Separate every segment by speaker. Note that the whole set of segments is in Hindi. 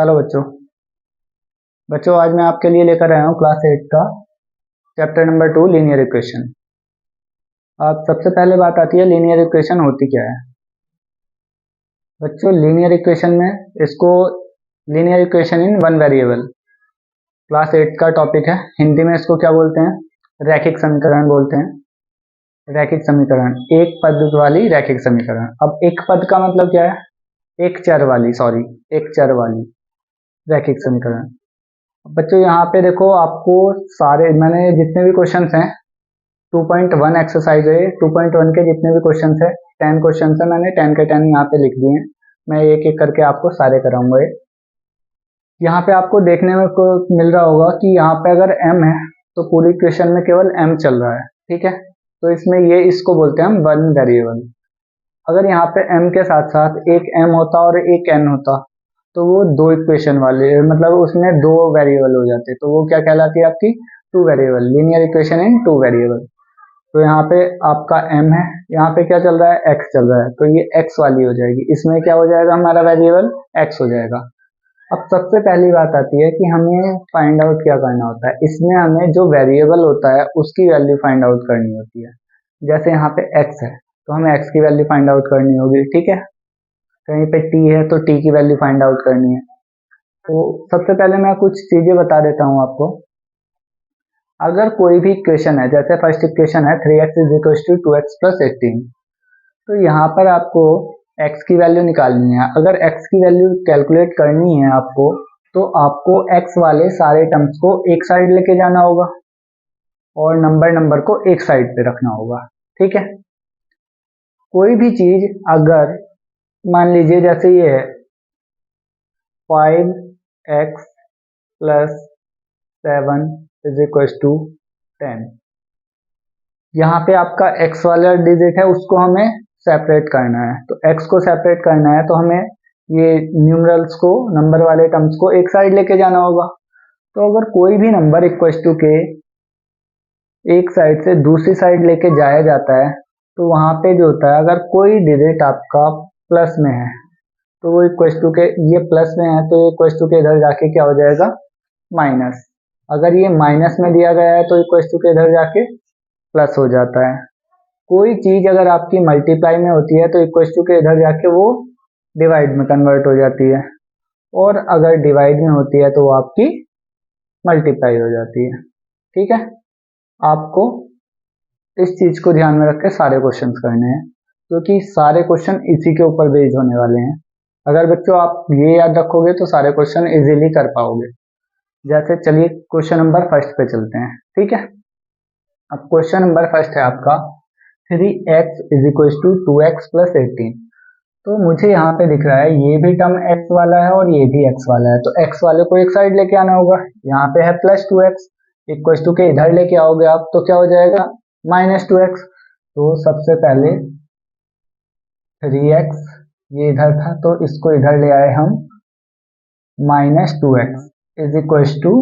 Speaker 1: हेलो बच्चों। आज मैं आपके लिए लेकर आया हूँ क्लास 8 का चैप्टर नंबर 2 लीनियर इक्वेशन। अब सबसे पहले बात आती है लीनियर इक्वेशन होती क्या है। बच्चों लीनियर इक्वेशन में इसको linear equation in one variable class 8 का टॉपिक है। हिंदी में इसको क्या बोलते हैं? रैखिक समीकरण बोलते हैं। रैखिक समीकरण, एक पद वाली रैखिक समीकरण। अब एक पद का मतलब क्या है? एक चर वाली रैखिक समीकरण। बच्चों यहाँ पे देखो, आपको सारे मैंने जितने भी क्वेश्चंस हैं 2.1 एक्सरसाइज है, 2.1 के जितने भी क्वेश्चंस है 10 क्वेश्चंस है, मैंने 10 के 10 यहाँ पे लिख दिए हैं। मैं एक एक करके आपको सारे कराऊंगा। यहाँ पे आपको देखने में को मिल रहा होगा कि यहाँ पे अगर m है तो पूरी इक्वेशन में केवल m चल रहा है, ठीक है। तो इसमें ये इसको बोलते हैं हम वन वेरिएबल। अगर यहाँ पे m के साथ साथ एक m होता और एक n होता तो वो दो इक्वेशन वाले, मतलब उसमें दो वेरिएबल हो जाते, तो वो क्या कहलाती है आपकी? Two variable, linear equation in two variable. तो यहाँ पे आपका m है, यहाँ पे क्या चल रहा है? x चल रहा है, तो ये x वाली हो जाएगी। इसमें क्या हो जाएगा? हमारा वेरिएबल x हो जाएगा। अब सबसे पहली बात आती है कि हमें फाइंड आउट क्या करना होता है। इसमें हमें जो वेरिएबल होता है उसकी वैल्यू फाइंड आउट करनी होती है। जैसे यहाँ पे x है तो हमें x की वैल्यू फाइंड आउट करनी होगी, ठीक है। कहीं पे t है तो t की वैल्यू फाइंड आउट करनी है। तो सबसे पहले मैं कुछ चीजें बता देता हूँ आपको। अगर कोई भी इक्वेशन है, जैसे फर्स्ट इक्वेशन है 3x is equal to 2x plus 18, तो यहाँ पर आपको x की वैल्यू निकालनी है। अगर x की वैल्यू कैलकुलेट करनी है आपको, तो आपको x वाले सारे टर्म्स को एक साइड लेके जाना होगा और नंबर को एक साइड पे रखना होगा, ठीक है। कोई भी चीज अगर मान लीजिए जैसे ये है 5x plus 7 is equal to 10, यहाँ पे आपका x वाला डिजिट है उसको हमें सेपरेट करना है। तो x को सेपरेट करना है तो हमें ये न्यूमरल्स को, नंबर वाले टर्म्स को एक साइड लेके जाना होगा। तो अगर कोई भी नंबर इक्वल टू के एक साइड से दूसरी साइड लेके जाया जाता है तो वहां पे जो होता है, अगर कोई डिजिट आपका प्लस में है तो वो इक्वल टू के, ये प्लस में है तो ये इक्वल टू के इधर जाके क्या हो जाएगा? माइनस। अगर ये माइनस में दिया गया है तो इक्वल टू के इधर जाके प्लस हो जाता है। कोई चीज अगर आपकी मल्टीप्लाई में होती है तो इक्वल टू के इधर जाके वो डिवाइड में कन्वर्ट हो जाती है, और अगर डिवाइड में होती है तो वो आपकी मल्टीप्लाई हो जाती है, ठीक है। आपको इस चीज को ध्यान में रख के सारे क्वेश्चंस करने हैं, क्योंकि सारे क्वेश्चन इसी के ऊपर बेस्ड होने वाले हैं। अगर बच्चों आप ये याद रखोगे तो सारे क्वेश्चन इजीली कर पाओगे। जैसे चलिए क्वेश्चन नंबर फर्स्ट पे चलते हैं, ठीक है। अब क्वेश्चन नंबर फर्स्ट है आपका 3x is equal to 2x plus 18। तो मुझे यहाँ पे दिख रहा है ये भी टर्म x वाला है और ये भी x वाला है, तो x वाले को एक साइड लेके आना होगा। यहाँ पे है प्लस 2x, इक्वल टू के इधर लेके आओगे आप तो क्या हो जाएगा? Minus 2x। तो सबसे पहले 3x ये इधर था तो इसको इधर ले आए हम, minus 2x is equal to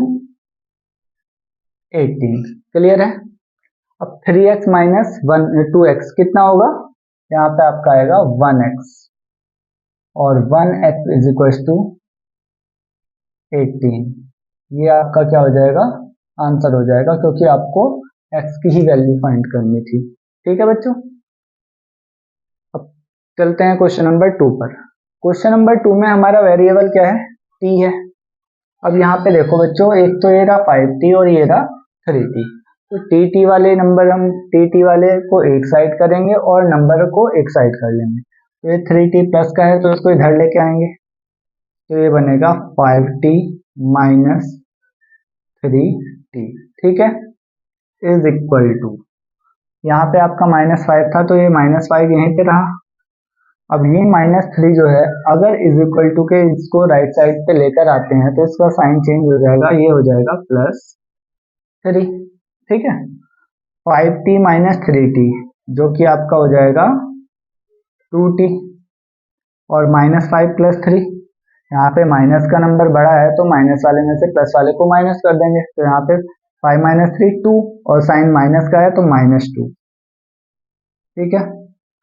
Speaker 1: 18। Clear है? अब 3x माइनस 2x कितना होगा? यहाँ पे आपका आएगा 1x, और 1x इज इक्वल टू 18। ये आपका क्या हो जाएगा? आंसर हो जाएगा, क्योंकि आपको x की ही वैल्यू फाइंड करनी थी, ठीक है बच्चों। अब चलते हैं क्वेश्चन नंबर 2 पर। क्वेश्चन नंबर 2 में हमारा वेरिएबल क्या है? t है। अब यहाँ पे देखो बच्चों, एक तो ये रहा 5t और ये रहा 3t। तो टी वाले नंबर, हम टी वाले को एक साइड करेंगे और नंबर को एक साइड कर लेंगे। तो ये 3t प्लस का है तो इसको इधर लेके आएंगे, तो ये बनेगा 5t माइनस 3t, ठीक है, इज इक्वल टू, यहाँ पे आपका -5 था तो ये -5 यहीं पे रहा। अब ये -3 जो है, अगर इज इक्वल टू के इसको राइट साइड पे लेकर आते हैं तो इसका साइन चेंज हो जाएगा, ये हो जाएगा +3, ठीक है। 5t माइनस 3t जो कि आपका हो जाएगा 2t, और -5 प्लस 3, यहाँ पे माइनस का नंबर बड़ा है तो माइनस वाले में से प्लस वाले को माइनस कर देंगे। तो यहाँ पे 5 माइनस 3 2, और साइन माइनस का है तो -2, ठीक है।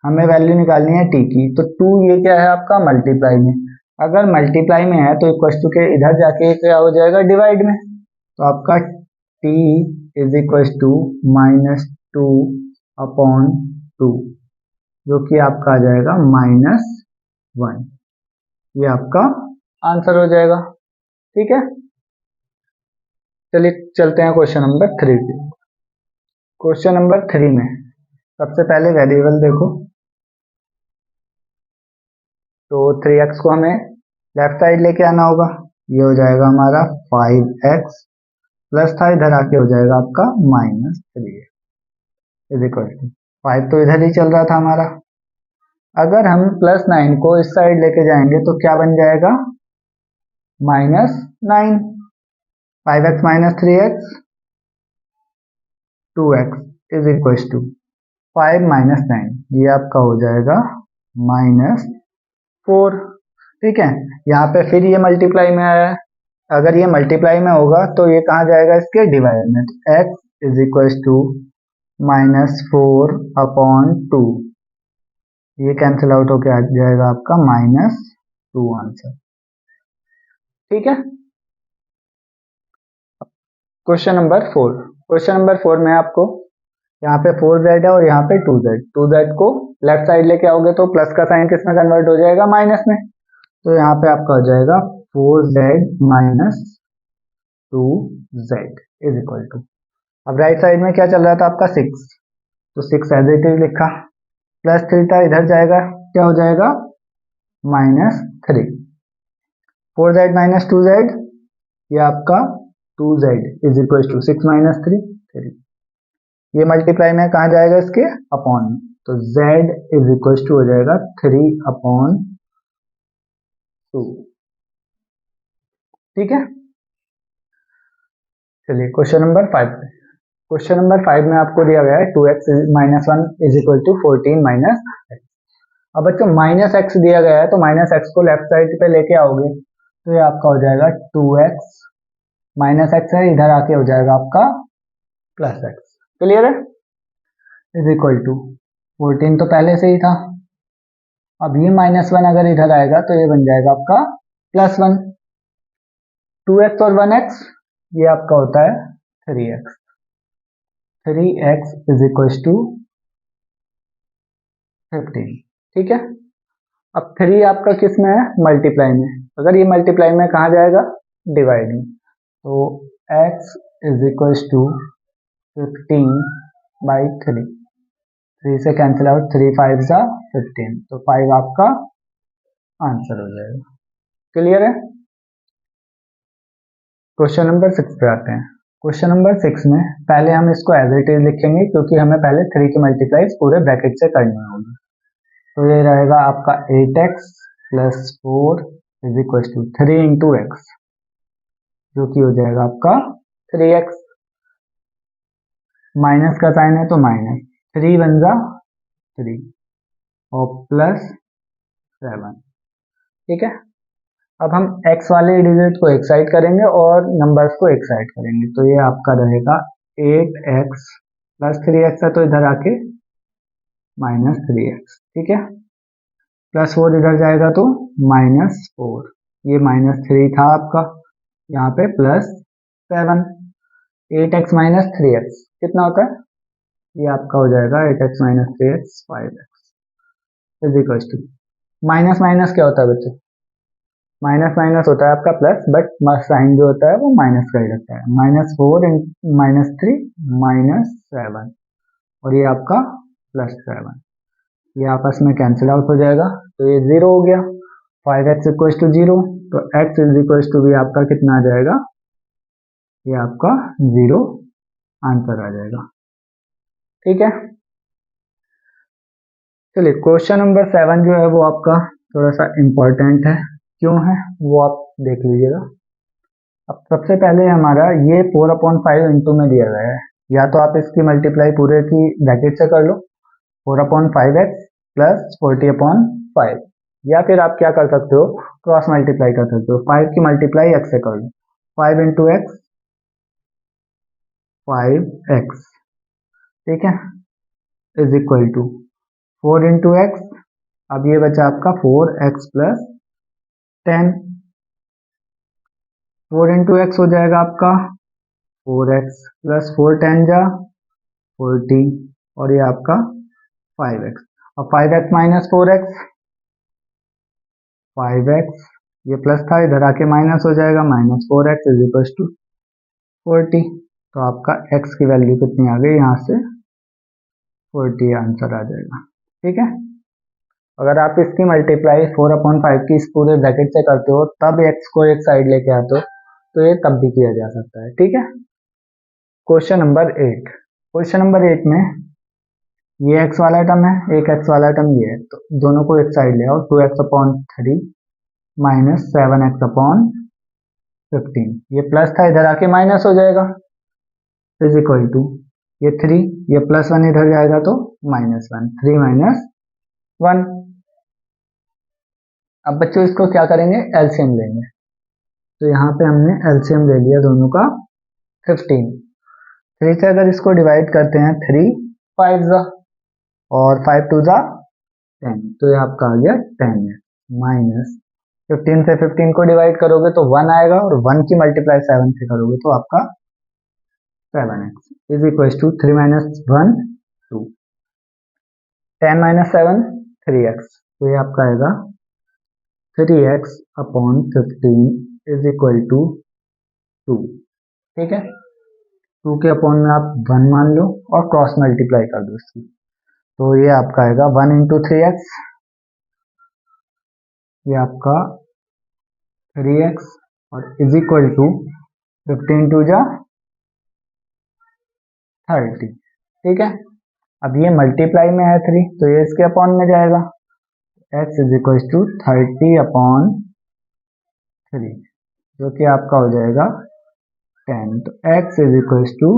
Speaker 1: हमें वैल्यू निकालनी है t की, तो 2 ये क्या है आपका? मल्टीप्लाई में, अगर मल्टीप्लाई में है तो इक्वल टू के इधर जाके क्या हो जाएगा, डिवाइड में। तो आपका t is equal to -2 upon 2, जो कि आपका आ जाएगा -1। ये आपका आंसर हो जाएगा। ठीक है, चलिए चलते हैं क्वेश्चन नंबर 3 पे। क्वेश्चन नंबर 3 में सबसे पहले वेरिएबल देखो, तो 3x को हमें लेफ्ट साइड लेके आना होगा। ये हो जाएगा हमारा 5x, प्लस था इधर आके हो जाएगा आपका -3 इज इक्वल टू 5, तो इधर ही चल रहा था हमारा। अगर हम +9 को इस साइड लेके जाएंगे तो क्या बन जाएगा, -9। 5x - 3x 2x is equal to 5 - 9, ये आपका हो जाएगा -4। ठीक है, यहाँ पे फिर ये मल्टीप्लाई में आया है। अगर ये मल्टीप्लाई में होगा तो ये कहाँ जाएगा, इसके डिवाइड में। तो x is equal to -4 upon 2, ये कैंसिल आउट होके आ जाएगा आपका -2 आंसर। ठीक है, क्वेश्चन नंबर 4। क्वेश्चन नंबर 4 में आपको यहाँ पे 4z है और यहाँ पे 2z। 2z को लेफ्ट साइड लेके आओगे तो प्लस का साइन किस में कन्वर्ट हो जाएगा, माइनस में। तो यहाँ पे आपका हो जाएगा 4z - 2z is equal to, अब राइट साइड में क्या चल रहा था आपका 6, तो 6 एज इट इज लिखा, प्लस थीटा इधर जाएगा, क्या हो जाएगा -3। 4z - 2z, ये आपका 2z इज इक्वल टू 6 - 3 3। ये मल्टीप्लाई में कहाँ जाएगा, इसके अपॉन में। तो z इज इक्वल टू हो जाएगा 3/2। ठीक है, चलिए क्वेश्चन नंबर 5 पे। क्वेश्चन नंबर 5 में आपको दिया गया है 2x - 1 is equal to 14 - x। अब बच्चों -x दिया गया है तो -x को लेफ्ट साइड पे लेके आओगे तो ये आपका हो जाएगा 2x, -x है इधर आके हो जाएगा आपका +x। क्लियर है, इज इक्वल टू 14 तो पहले से ही था। अब ये -1 अगर इधर आएगा तो ये बन जाएगा आपका +1। 2x और 1x, ये आपका होता है 3x। 3x is equal to 15। ठीक है, अब 3 आपका किस में है, मल्टीप्लाई में। अगर ये मल्टीप्लाई में कहाँ जाएगा, डिवाइड में। तो x इज इक्वल टू 15/3। 3 से कैंसिल आउट, 3 5 जा 15, तो 5 आपका आंसर हो जाएगा। क्लियर है, क्वेश्चन नंबर 6 पे आते हैं। क्वेश्चन नंबर 6 में पहले हम इसको एज इट इज लिखेंगे क्योंकि हमें पहले 3 की मल्टीप्लाइज पूरे ब्रैकेट से करनी होगी। तो ये रहेगा आपका 8x + 4 is equal to 3 × x, जो कि हो जाएगा आपका 3x। माइनस का साइन है तो माइनस, 3 1 जा 3 और +7। ठीक है, अब हम x वाले डिजिट को एक साइड करेंगे और नंबर्स को एक साइड करेंगे। तो ये आपका रहेगा 8x + 3x है तो इधर आके -3x। ठीक है, +4 इधर जाएगा तो -4, ये -3 था आपका, यहाँ पे +7। 8x - 3x कितना होता है, ये आपका हो जाएगा 8x - 3x 5x is equal to, minus minus क्या होता है बच्चों, माइनस माइनस होता है आपका प्लस, बट साइन जो होता है वो माइनस का ही लगता है। -4 - 3 -7 और ये आपका +7, ये आपस में कैंसिल आउट हो जाएगा तो ये 0 हो गया। 5x = 0, तो x = भी आपका कितना आ जाएगा, ये आपका 0 आंसर आ जाएगा। ठीक है, चलिए क्वेश्चन नंबर 7 जो है वो आपका थोड़ा सा इम्पोर्टेंट है, क्यों है वो आप देख लीजिएगा। अब सबसे पहले हमारा ये 4/5 इंटू में दिया गया है, या तो आप इसकी मल्टीप्लाई पूरे की ब्रैकेट से कर लो 4/5x + 40/5, या फिर आप क्या कर सकते हो, क्रॉस मल्टीप्लाई कर सकते हो। 5 की मल्टीप्लाई x से कर लो, 5 × x 5x। ठीक है, इज इक्वल टू 4 × x, अब ये बचा आपका 4x + 10, 4 इंटू एक्स हो जाएगा आपका 4x प्लस 4 10 जा 40 और ये आपका 5x। और 5x माइनस 4x 5x, ये प्लस था इधर आके माइनस हो जाएगा, minus 4x is equal to 40। तो आपका x की वैल्यू कितनी आ गई, यहाँ से 40 आंसर आ जाएगा। ठीक है, अगर आप इसकी मल्टीप्लाई 4/5 की इस पूरे ब्रैकेट से करते हो तब x को एक साइड लेके आते हो तो ये तब भी किया जा सकता है। ठीक है, क्वेश्चन नंबर 8। क्वेश्चन नंबर 8 में ये x वाला टर्म है, एक x वाला टर्म ये है, तो दोनों को एक साइड ले आओ। 2x/3 माइनस 7x/15, ये प्लस था इधर आके माइनस हो जाएगा, इज इक्वल टू ये 3, ये +1 इधर जाएगा तो -1, 3 - 1। अब बच्चों इसको क्या करेंगे, एलसीएम लेंगे। तो यहाँ पे हमने एलसीएम ले लिया दोनों का 15। 3 से अगर इसको डिवाइड करते हैं 3 5 और 5 2 10, तो ये आपका आ गया 10 है। माइनस 15 से 15 को डिवाइड करोगे तो 1 आएगा और 1 की मल्टीप्लाई 7 से करोगे तो आपका 7x is equal to 3 - 1 2, 10 - 7 3x, तो ये आपका आएगा 3x/15 इज इक्वल टू 2। ठीक है, 2 के अपॉन में आप 1 मान लो और क्रॉस मल्टीप्लाई कर दो इसकी, तो ये आपका आएगा 1 × 3x, ये आपका 3x और इज इक्वल टू 15 2 जा 30। ठीक है, अब ये मल्टीप्लाई में है 3 तो ये इसके अपॉन में जाएगा, x इज इक्वल टू 30/3 जो कि आपका हो जाएगा 10। तो x इज इक्वल टू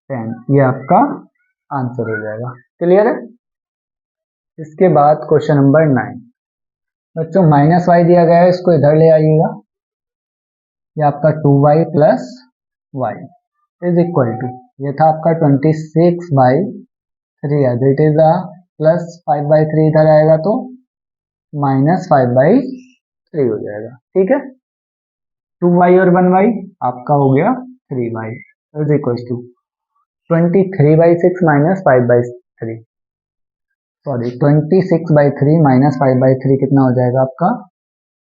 Speaker 1: 10, ये आपका आंसर हो जाएगा। क्लियर है। इसके बाद क्वेश्चन नंबर 9। बच्चों -y दिया गया है, इसको इधर ले आइएगा, ये आपका 2y + y is equal to, ये था आपका 26/3 एज इट इज प्लस 5/3 इधर आएगा तो -5/3 हो जाएगा। ठीक है, 2y और 1y आपका हो गया 3y is equal to 23/6 - 5/3, sorry 26/3 - 5/3 कितना हो जाएगा आपका,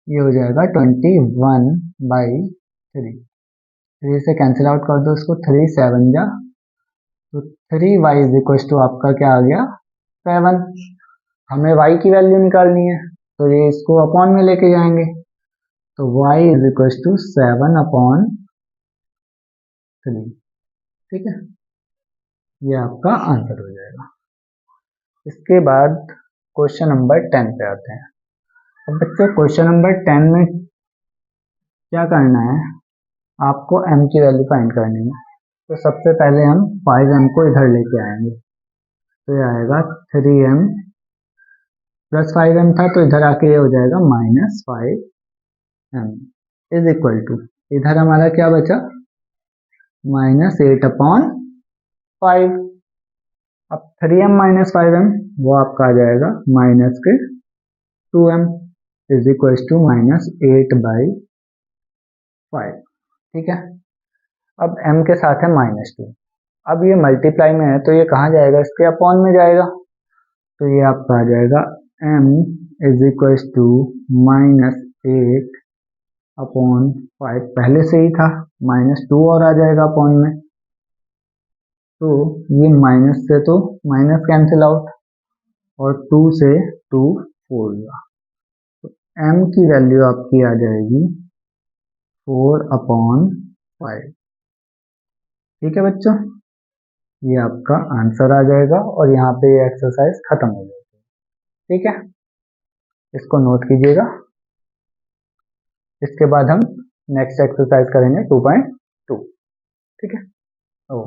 Speaker 1: ये हो जाएगा 21/3। 3 से कैंसिल आउट कर दो इसको, 3 7 जा, तो 3y इज इक्वल टू आपका क्या आ गया 7। हमें y की वैल्यू निकालनी है तो ये इसको अपॉन में लेके जाएंगे, तो y इज इक्वल टू 7/3। ठीक है, ये आपका आंसर हो जाएगा। इसके बाद क्वेश्चन नंबर 10 पे आते हैं। अब बच्चों क्वेश्चन नंबर 10 में क्या करना है, आपको m की वैल्यू फाइंड करनी है। तो सबसे पहले हम 5m को इधर लेके आएंगे, तो ये आएगा 3m + 5m था तो इधर आके ये हो जाएगा -5m इज इक्वल टू, इधर हमारा क्या बचा -8/5। अब 3m - 5m वो आपका आ जाएगा -2m इज इक्वल टू -8/5। ठीक है, अब m के साथ है -2, अब ये मल्टीप्लाई में है तो ये कहाँ जाएगा, इसके अपॉन में जाएगा, तो ये आपका आ जाएगा m इज इक्वल टू -8/5, पहले से ही था, -2 और आ जाएगा अपॉन में, तो ये माइनस से तो माइनस कैंसिल आउट और 2 से 2 4 गया, तो m की वैल्यू आपकी आ जाएगी 4/5। ठीक है बच्चों, ये आपका आंसर आ जाएगा और यहाँ पे ये एक्सरसाइज खत्म हो जाएगी। ठीक है, इसको नोट कीजिएगा। इसके बाद हम नेक्स्ट एक्सरसाइज करेंगे 2.2। ठीक है, ओ